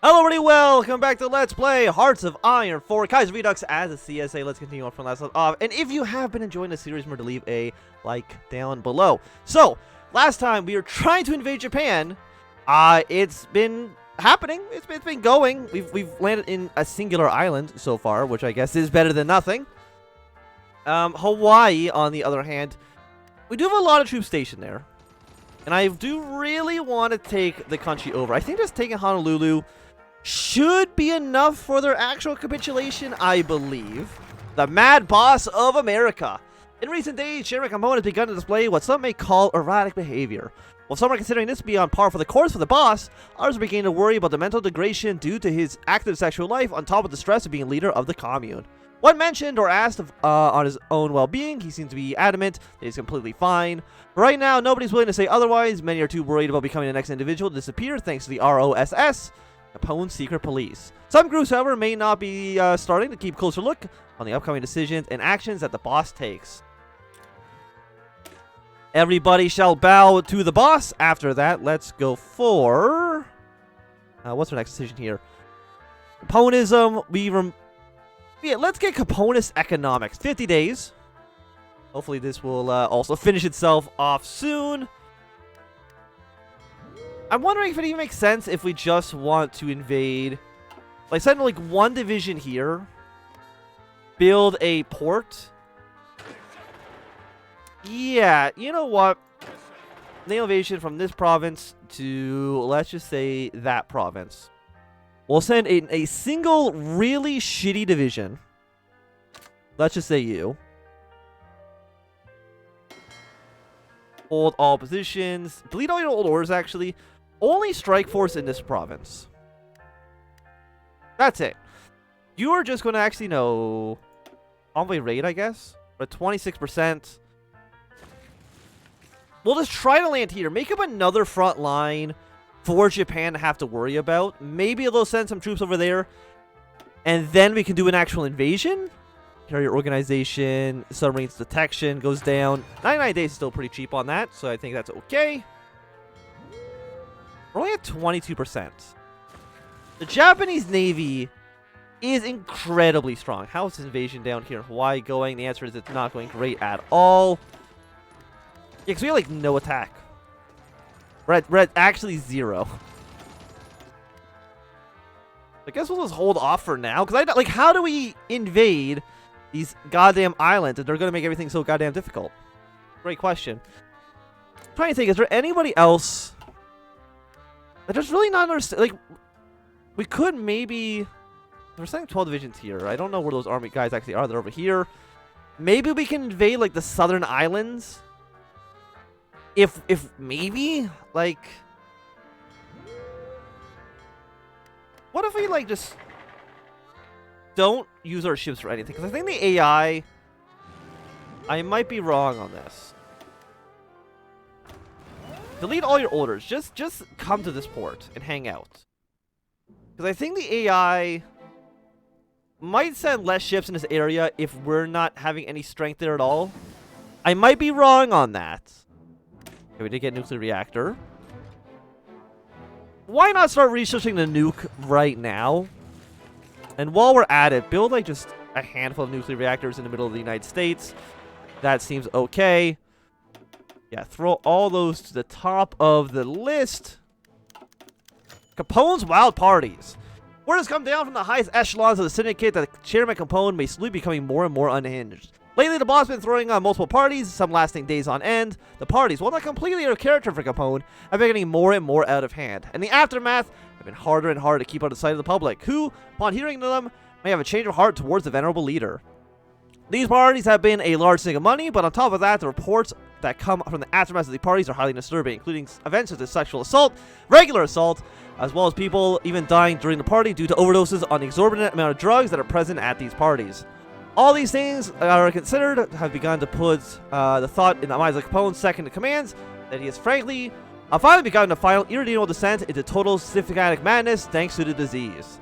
Hello everybody, welcome back to Let's Play Hearts of Iron 4 Kaiserredux as a CSA. Let's continue on from last off. And if you have been enjoying the series, remember to leave a like down below. So, last time we were trying to invade Japan. It's been happening. It's been going. We've landed in a singular island so far, which I guess is better than nothing. Hawaii, on the other hand, we do have a lot of troops stationed there. And I do really want to take the country over. I think just taking Honolulu should be enough for their actual capitulation, I believe. The Mad Boss of America. In recent days, Chairman Capone has begun to display what some may call erratic behavior. While some are considering this to be on par for the course for the boss, others are beginning to worry about the mental degradation due to his active sexual life on top of the stress of being leader of the commune. When mentioned or asked on his own well-being, he seems to be adamant that he's completely fine. Right now, nobody's willing to say otherwise. Many are too worried about becoming the next individual to disappear thanks to the ROSS, Capone's secret police. Some groups, however, may not be starting to keep a closer look on the upcoming decisions and actions that the boss takes. Everybody shall bow to the boss. After that, let's go for... what's our next decision here? Caponism. Let's get Caponist economics. 50 days. Hopefully this will also finish itself off soon. I'm wondering if it even makes sense if we just want to invade. Like, send like one division here. Build a port. Yeah, you know what? Naval invasion from this province to, let's just say, that province. We'll send a single really shitty division. Let's just say you. Hold all positions. Delete all your old orders, actually. Only strike force in this province. That's it. You are just going to actually know... Envoy raid, I guess? But 26%. We'll just try to land here. Make up another front line for Japan to have to worry about. Maybe they'll send some troops over there. And then we can do an actual invasion. Carrier organization, submarines detection goes down. 99 days is still pretty cheap on that, so I think that's okay. We're only at 22%. The Japanese Navy is incredibly strong. How is this invasion down here in Hawaii going? The answer is it's not going great at all. Yeah, because we have like no attack. We're at actually 0. I guess we'll just hold off for now. Because like, how do we invade these goddamn islands if they're going to make everything so goddamn difficult? Great question. I'm trying to think, is there anybody else that just really not understand? Like, we could maybe... We're sending 12 divisions here. I don't know where those army guys actually are. They're over here. Maybe we can invade like the southern islands. If maybe, like... What if we, like, just don't use our ships for anything? Because I think the AI... I might be wrong on this. Delete all your orders. Just come to this port and hang out. Because I think the AI might send less ships in this area if we're not having any strength there at all. I might be wrong on that. Okay, we did get a nuclear reactor. Why not start researching the nuke right now? And while we're at it, build like just a handful of nuclear reactors in the middle of the United States. That seems okay. Yeah, throw all those to the top of the list. Capone's wild parties. Word has come down from the highest echelons of the syndicate that Chairman Capone may slowly be becoming more and more unhinged. Lately, the boss has been throwing on multiple parties, some lasting days on end. The parties, while not completely out of character for Capone, have been getting more and more out of hand. And the aftermath have been harder and harder to keep out of sight of the public, who, upon hearing of them, may have a change of heart towards the venerable leader. These parties have been a large sink of money, but on top of that, the reports that come from the aftermath of the parties are highly disturbing, including events such as sexual assault, regular assault, as well as people even dying during the party due to overdoses on the exorbitant amount of drugs that are present at these parties. All these things are considered have begun to put the thought in the minds of Capone's second in commands that he has finally begun a final irredeemable descent into total syphilitic madness thanks to the disease.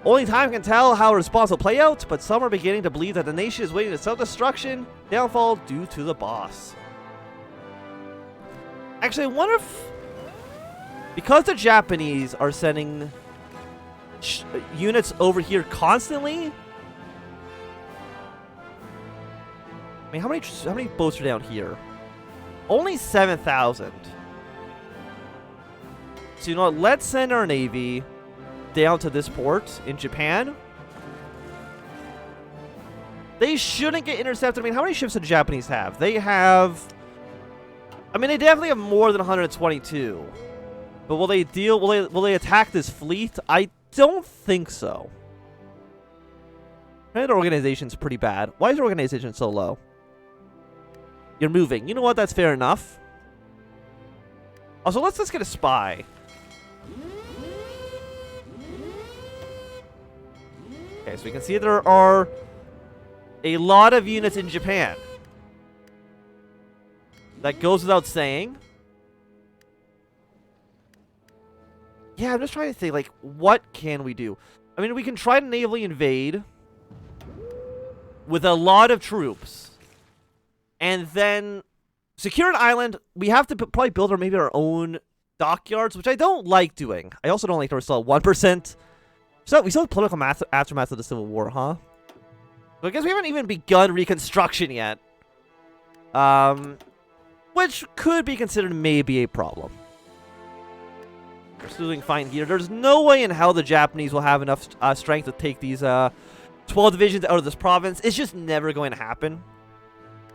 Only time can tell how a response will play out, but some are beginning to believe that the nation is waiting to self-destruction, downfall due to the boss. Actually, I wonder if... Because the Japanese are sending units over here constantly. I mean, how many boats are down here? Only 7,000. So you know what? Let's send our navy down to this port in Japan. They shouldn't get intercepted. I mean, how many ships do the Japanese have? They have... I mean, they definitely have more than 122. But will they deal... Will they attack this fleet? I don't think so. Their organization's pretty bad. Why is their organization so low? You're moving. You know what? That's fair enough. Also, let's just get a spy. Okay, so we can see there are a lot of units in Japan. That goes without saying. Yeah, I'm just trying to think, like, what can we do? I mean, we can try to navally invade with a lot of troops. And then secure an island. We have to probably build maybe our own dockyards, which I don't like doing. I also don't like that we're still at 1%. So we still have political aftermath of the Civil War, huh? So I guess we haven't even begun reconstruction yet. Which could be considered maybe a problem. We're still doing fine here. There's no way in hell the Japanese will have enough strength to take these 12 divisions out of this province. It's just never going to happen.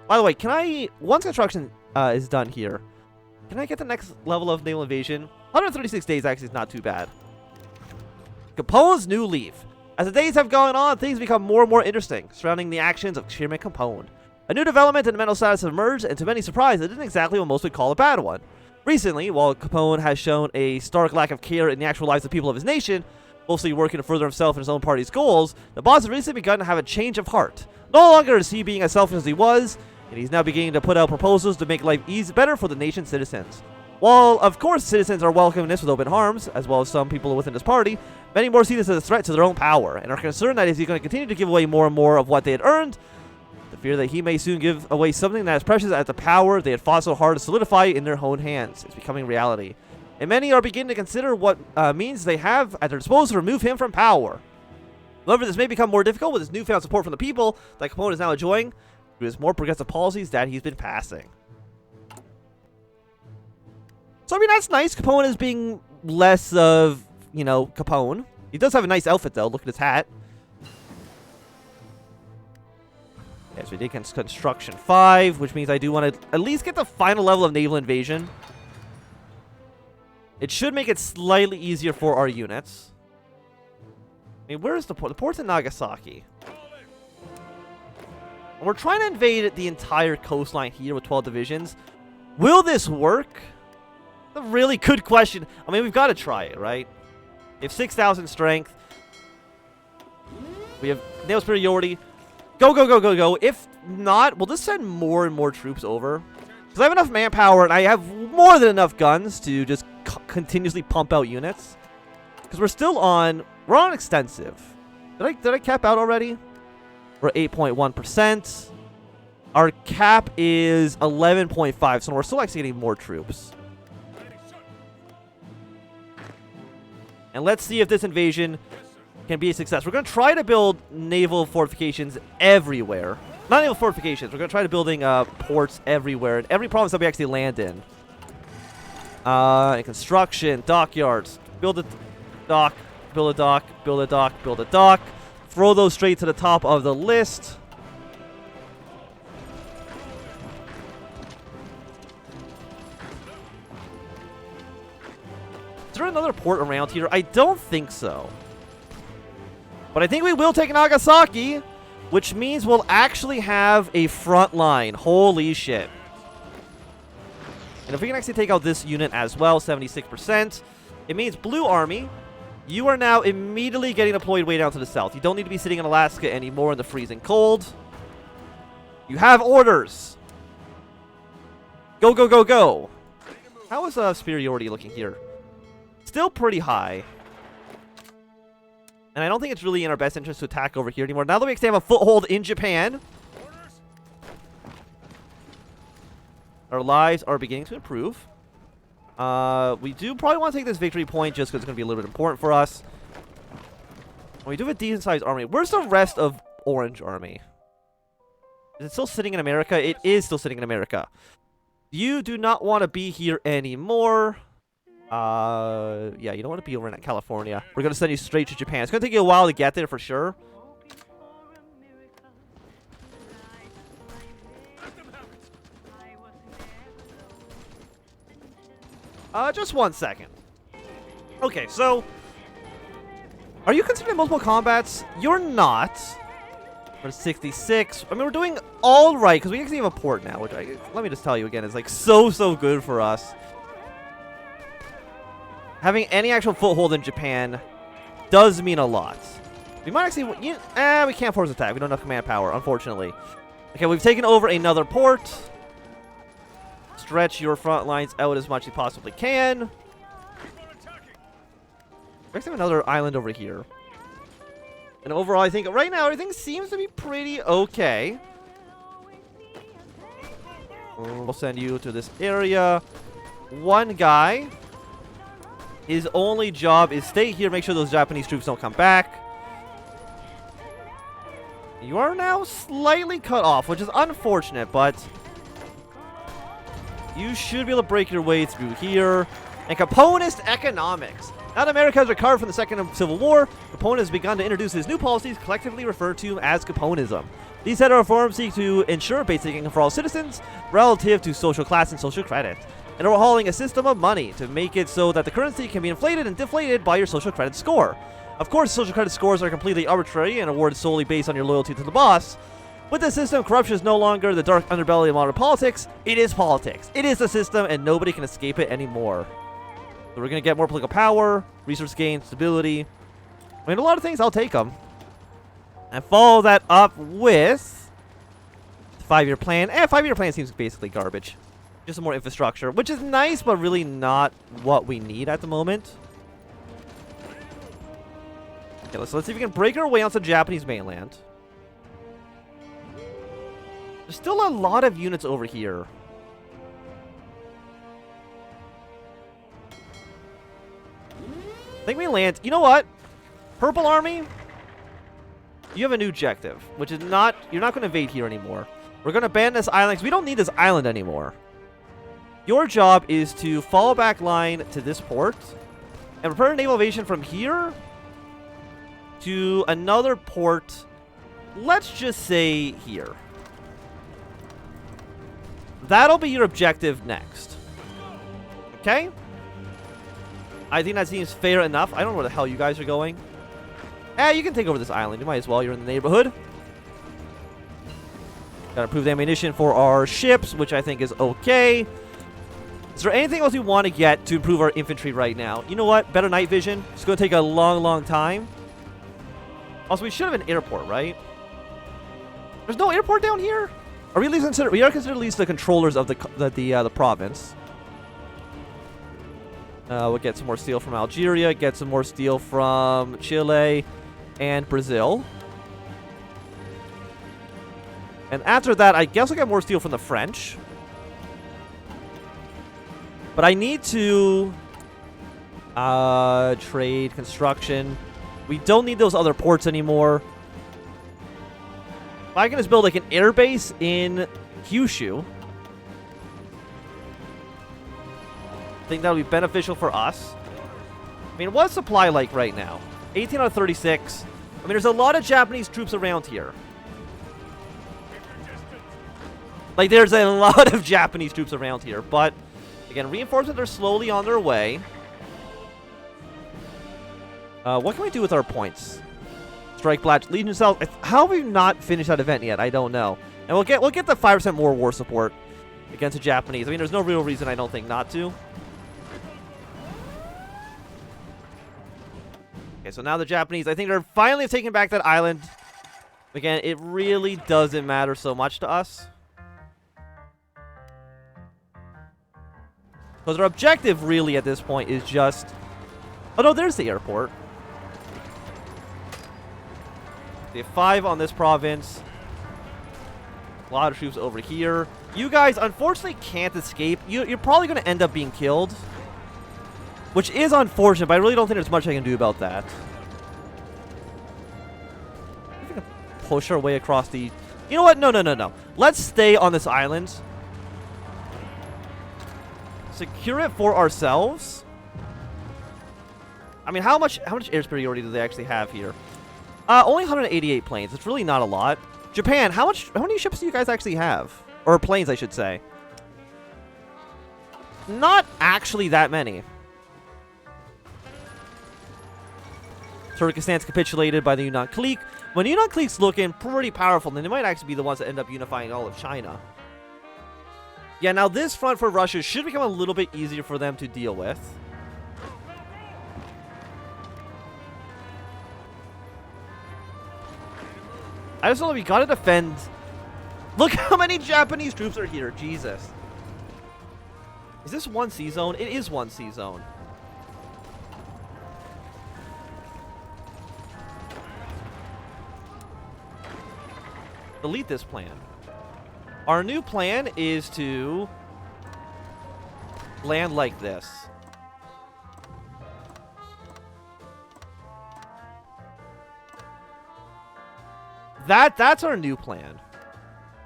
By the way, can I, once construction is done here, can I get the next level of naval invasion? 136 days actually is not too bad. Capone's new leaf. As the days have gone on, things become more and more interesting surrounding the actions of Chairman Capone. A new development in the mental status has emerged, and to many surprise, it isn't exactly what most would call a bad one. Recently, while Capone has shown a stark lack of care in the actual lives of the people of his nation, mostly working to further himself and his own party's goals, the boss has recently begun to have a change of heart. No longer is he being as selfish as he was, and he's now beginning to put out proposals to make life better for the nation's citizens. While, of course, citizens are welcoming this with open arms, as well as some people within his party, many more see this as a threat to their own power, and are concerned that if he's going to continue to give away more and more of what they had earned, the fear that he may soon give away something that is precious as the power they had fought so hard to solidify in their own hands is becoming reality. And many are beginning to consider what means they have at their disposal to remove him from power. However, this may become more difficult with his newfound support from the people that Capone is now enjoying through his more progressive policies that he's been passing. So, I mean, that's nice. Capone is being less of, you know, Capone. He does have a nice outfit, though. Look at his hat. Yes, we did construction 5, which means I do want to at least get the final level of naval invasion. It should make it slightly easier for our units. I mean, where is the port? The port's in Nagasaki. And we're trying to invade the entire coastline here with 12 divisions. Will this work? That's a really good question. I mean, we've got to try it, right? We have 6,000 strength. We have naval superiority. Go, go, go, go, go. If not, we'll just send more and more troops over. Because I have enough manpower and I have more than enough guns to just continuously pump out units. Because we're on extensive. Did I cap out already? We're 8.1%. Our cap is 11.5, so we're still actually getting more troops. And let's see if this invasion can be a success. We're going to try to build naval fortifications everywhere. Not naval fortifications. We're going to try to building ports everywhere in every province that we actually land in. Construction, dockyards. Build a dock, build a dock, build a dock, build a dock. Throw those straight to the top of the list. Is there another port around here? I don't think so. But I think we will take Nagasaki, which means we'll actually have a front line. Holy shit. And if we can actually take out this unit as well, 76%, it means Blue Army, you are now immediately getting deployed way down to the south. You don't need to be sitting in Alaska anymore in the freezing cold. You have orders. Go, go, go, go. How is superiority looking here? Still pretty high. And I don't think it's really in our best interest to attack over here anymore. Now that we actually have a foothold in Japan, our lives are beginning to improve. We do probably want to take this victory point just because it's going to be a little bit important for us. We do have a decent-sized army. Where's the rest of Orange Army? Is it still sitting in America? It is still sitting in America. You do not want to be here anymore. Yeah, you don't want to be over in California. We're going to send you straight to Japan. It's going to take you a while to get there for sure. Just 1 second. Okay, so... Are you considering multiple combats? You're not. For 66. I mean, we're doing all right, because we actually have a port now, which let me just tell you again, is like so good for us. Having any actual foothold in Japan does mean a lot. We might actually... we can't force attack. We don't have command power, unfortunately. Okay, we've taken over another port. Stretch your front lines out as much as you possibly can. We actually have another island over here. And overall, I think right now everything seems to be pretty okay. We'll send you to this area. One guy. His only job is stay here, make sure those Japanese troops don't come back. You are now slightly cut off, which is unfortunate, but you should be able to break your way through here. And Caponist economics. Now that America has recovered from the Second Civil War, Capone has begun to introduce his new policies, collectively referred to as Caponism. These set of reforms seek to ensure basic income for all citizens relative to social class and social credit, and overhauling a system of money to make it so that the currency can be inflated and deflated by your social credit score. Of course, social credit scores are completely arbitrary and awarded solely based on your loyalty to the boss. With this system, corruption is no longer the dark underbelly of modern politics. It is politics. It is the system, and nobody can escape it anymore. So we're going to get more political power, resource gain, stability. I mean, a lot of things, I'll take them. And follow that up with 5-year plan. 5-year plan seems basically garbage. Just some more infrastructure, which is nice, but really not what we need at the moment. Okay, let's see if we can break our way onto the Japanese mainland. There's still a lot of units over here. I think we land. You know what? Purple Army, you have a new objective, which is not... You're not going to invade here anymore. We're going to ban this island because we don't need this island anymore. Your job is to follow back line to this port and prepare a naval invasion from here to another port. Let's just say here. That'll be your objective next. Okay? I think that seems fair enough. I don't know where the hell you guys are going. You can take over this island. You might as well. You're in the neighborhood. Gotta improve the ammunition for our ships, which I think is okay. Is there anything else we want to get to improve our infantry right now? You know what? Better night vision. It's going to take a long time. Also, we should have an airport, right? There's no airport down here? Are we at least considered? We are considered at least the controllers of the province. We'll get some more steel from Algeria, get some more steel from Chile and Brazil. And after that, I guess we'll get more steel from the French. But I need to trade, construction. We don't need those other ports anymore. If I can just build like an air base in Kyushu, I think that would be beneficial for us. I mean, what's supply like right now? 18 out of 36. I mean, there's a lot of Japanese troops around here. Like, there's a lot of Japanese troops around here. But, again, reinforcements are slowly on their way. What can we do with our points? Strike Black Legion cells. How have we not finished that event yet? I don't know. And we'll get the 5% more war support against the Japanese. I mean, there's no real reason I don't think not to. Okay, so now the Japanese, I think they're finally taking back that island. Again, it really doesn't matter so much to us. Because our objective really at this point is just... Oh no, there's the airport. We have 5 on this province. A lot of troops over here. You guys, unfortunately, can't escape. You're probably going to end up being killed. Which is unfortunate, but I really don't think there's much I can do about that. push our way across the... You know what? No, no, no, no. Let's stay on this island. Secure it for ourselves. I mean, how much air superiority do they actually have here? Only 188 planes. It's really not a lot. Japan, how many ships do you guys actually have? Or planes, I should say. Not actually that many. Turkestan's capitulated by the Yunnan clique. When the Yunnan clique's looking pretty powerful, then they might actually be the ones that end up unifying all of China. Yeah, now this front for Russia should become a little bit easier for them to deal with. I just know we gotta defend. Look how many Japanese troops are here. Jesus. Is this one C zone? It is one C zone. Delete this plan. Our new plan is to land like this. That's our new plan.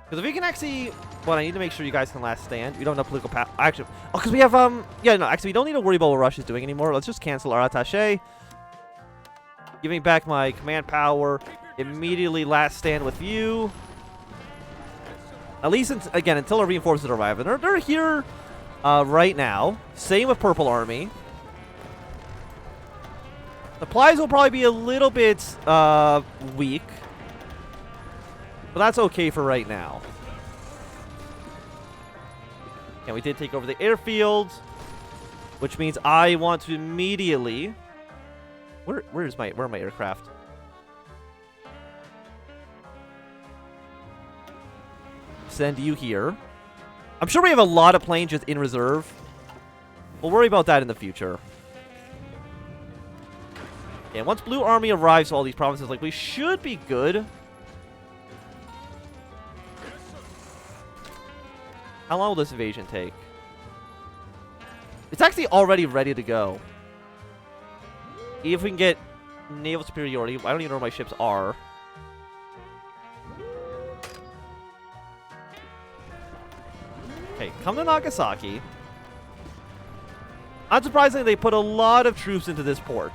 Because if we can actually... Well, I need to make sure you guys can last stand. We don't have political power. Actually... Oh, because we have... Yeah, no, actually, we don't need to worry about what Russia's doing anymore. Let's just cancel our attaché. Giving back my command power. Immediately last stand with you. At least, again, until our reinforcements arrive. And they're here right now. Same with Purple Army. Supplies will probably be a little bit weak. But that's okay for right now. And we did take over the airfield. Which means I want to immediately... Where are my aircraft? Send you here. I'm sure we have a lot of planes just in reserve. We'll worry about that in the future. And once Blue Army arrives to all these provinces, like, we should be good. How long will this invasion take? It's actually already ready to go. If we can get naval superiority. I don't even know where my ships are. Okay, come to Nagasaki. Unsurprisingly, they put a lot of troops into this port.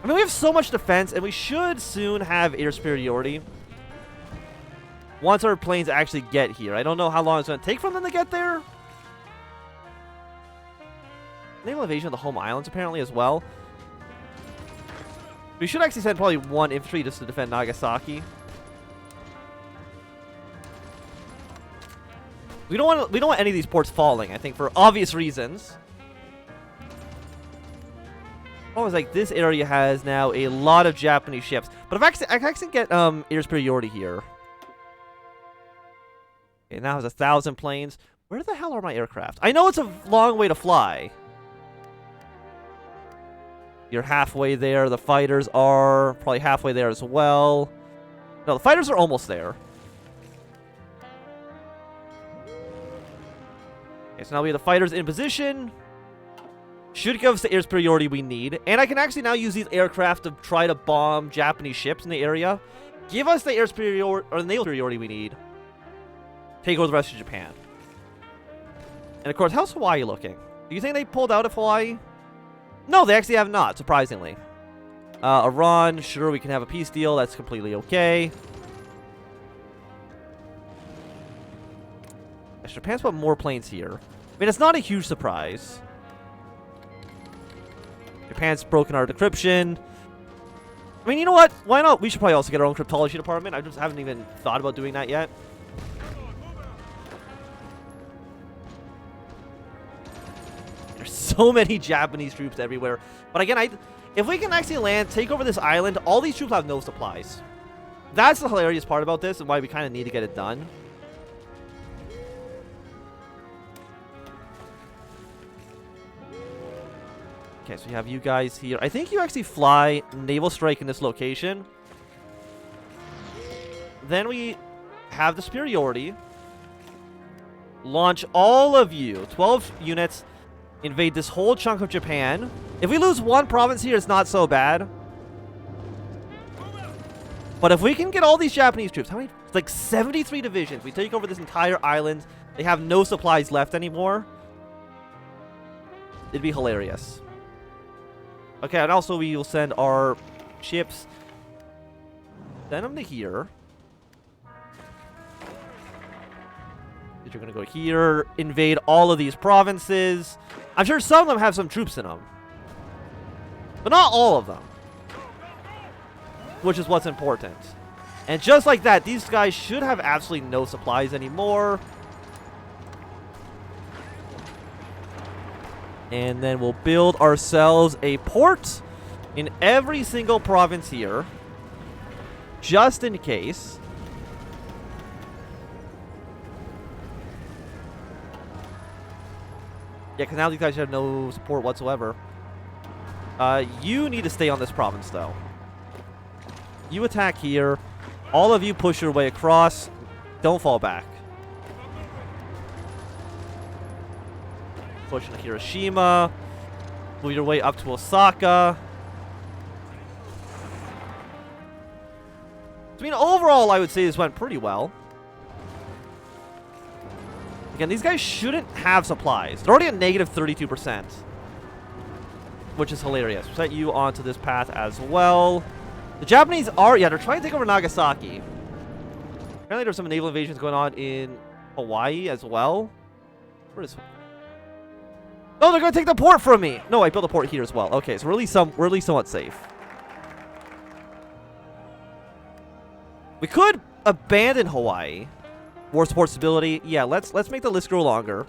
I mean, we have so much defense, and we should soon have air superiority. Once our planes actually get here. I don't know how long it's going to take for them to get there. Naval invasion of the home islands, apparently, as well. We should actually send probably one infantry just to defend Nagasaki. We don't want any of these ports falling, I think, for obvious reasons. Oh, it's like this area has now a lot of Japanese ships. But I can actually get air superiority here. It now has 1,000 planes. Where the hell are my aircraft? I know it's a long way to fly. You're halfway there. The fighters are probably halfway there as well. No, the fighters are almost there. Okay, so now we have the fighters in position. Should give us the air superiority we need. And I can actually now use these aircraft to try to bomb Japanese ships in the area. Give us the air superiority or the naval superiority we need. Take over the rest of Japan. And of course, how's Hawaii looking? Do you think they pulled out of Hawaii? No, they actually have not, surprisingly. Iran, sure, we can have a peace deal. That's completely okay. Japan's put more planes here. I mean, it's not a huge surprise. Japan's broken our decryption. I mean, you know what? Why not? We should probably also get our own cryptology department. I just haven't even thought about doing that yet. There's so many Japanese troops everywhere. But again, if we can actually land, take over this island, all these troops have no supplies. That's the hilarious part about this and why we kind of need to get it done. Okay, so we have you guys here. I think you actually fly naval strike in this location. Then we have the superiority. Launch all of you. 12 units. Invade this whole chunk of Japan. If we lose one province here, it's not so bad. But if we can get all these Japanese troops, how many? It's like 73 divisions. We take over this entire island. They have no supplies left anymore. It'd be hilarious. Okay, and also we will send our ships. Send them to here. You're going to go here, invade all of these provinces. I'm sure some of them have some troops in them. But not all of them. Which is what's important. And just like that, these guys should have absolutely no supplies anymore. And then we'll build ourselves a port in every single province here. Just in case. Yeah, because now these guys have no support whatsoever. You need to stay on this province, though. You attack here. All of you push your way across. Don't fall back. Push into Hiroshima. Move your way up to Osaka. I mean, overall, I would say this went pretty well. Again, these guys shouldn't have supplies. They're already at negative 32%. Which is hilarious. We'll set you onto this path as well. The Japanese are, yeah, they're trying to take over Nagasaki. Apparently there's some naval invasions going on in Hawaii as well. Where is... Oh, they're going to take the port from me! No, I built a port here as well. Okay, so we're at least somewhat safe. We could abandon Hawaii. War support stability. Yeah, let's make the list grow longer.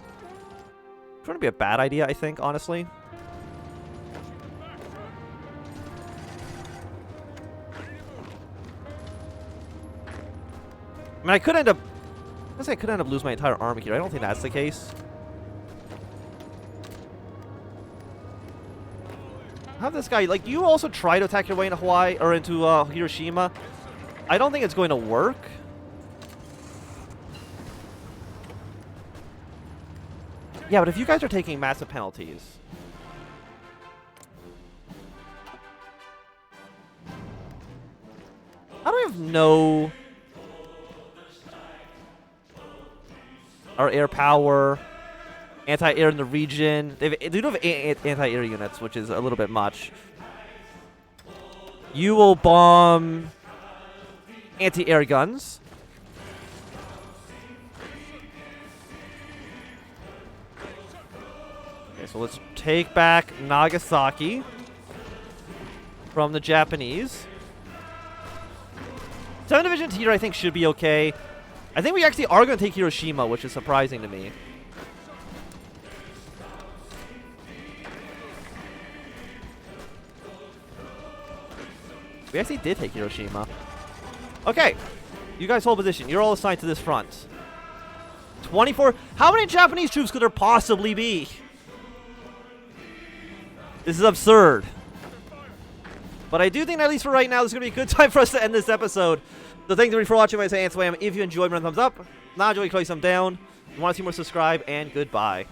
It's going to be a bad idea, I think, honestly. I mean, I could end up losing my entire army here. I don't think that's the case. Have this guy, like, you also try to attack your way into Hawaii or into Hiroshima. I don't think it's going to work. Yeah, but if you guys are taking massive penalties. How do we have no... Our air power, anti-air in the region. They do have anti-air units, which is a little bit much. You will bomb anti-air guns. Okay, so let's take back Nagasaki from the Japanese. 7 divisions here, I think, should be okay. I think we actually are going to take Hiroshima, which is surprising to me. We actually did take Hiroshima. Okay. You guys hold position. You're all assigned to this front. 24. How many Japanese troops could there possibly be? This is absurd. But I do think, at least for right now, this is going to be a good time for us to end this episode. So thanks everybody for watching. My name is Swam. If you enjoyed, run a thumbs up. Not enjoy, click some down. If you want to see more, subscribe, and goodbye.